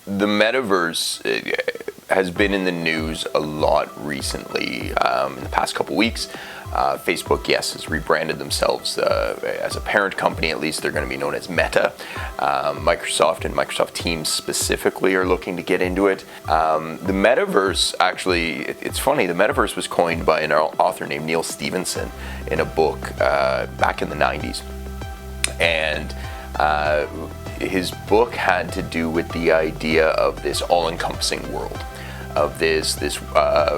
the metaverse has been in the news a lot recently. In the past couple weeks, Facebook, yes, has rebranded themselves as a parent company. At least they're going to be known as Meta. Microsoft and Microsoft Teams specifically are looking to get into it. The metaverse, actually, it's funny, the metaverse was coined by an author named Neil Stephenson in a book back in the 90s. And his book had to do with the idea of this all-encompassing world, of this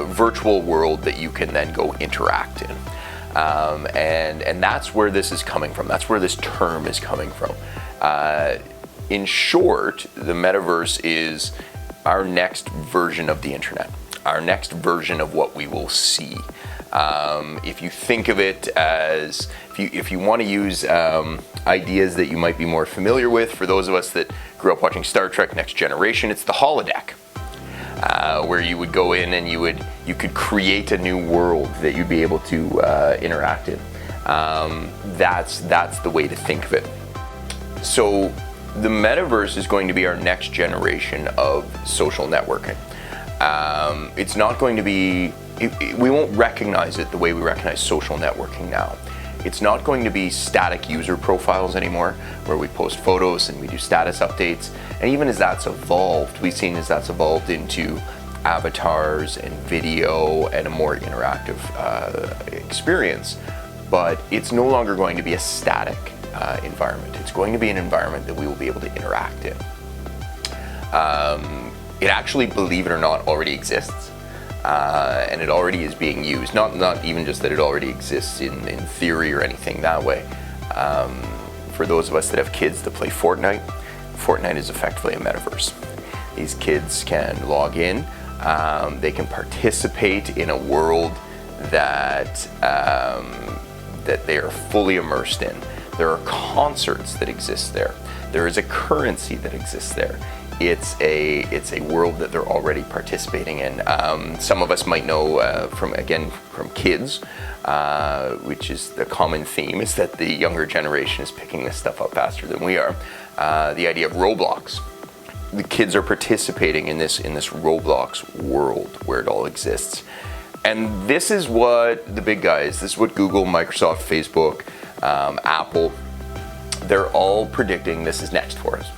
virtual world that you can then go interact in. And that's where this is coming from. That's where this term is coming from. In short, the metaverse is our next version of the internet, our next version of what we will see. If you think of it as, if you want to use ideas that you might be more familiar with, for those of us that grew up watching Star Trek Next Generation, it's the holodeck, where you would go in and you could create a new world that you'd be able to interact in. That's the way to think of it. So the metaverse is going to be our next generation of social networking. It's not going to be, we won't recognize it the way we recognize social networking now. It's not going to be static user profiles anymore, where we post photos and we do status updates. And even as that's evolved, we've seen as that's evolved into avatars and video and a more interactive experience. But it's no longer going to be a static environment. It's going to be an environment that we will be able to interact in. It actually, believe it or not, already exists. And it already is being used. Not even just that it already exists in theory or anything that way. For those of us that have kids that play Fortnite, Fortnite is effectively a metaverse. These kids can log in, they can participate in a world that they are fully immersed in. There are concerts that exist there. There is a currency that exists there. It's a world that they're already participating in. Some of us might know from kids, which is the common theme, is that the younger generation is picking this stuff up faster than we are. The idea of Roblox. The kids are participating in this Roblox world where it all exists. And this is what the big guys, this is what Google, Microsoft, Facebook, Apple, they're all predicting this is next for us.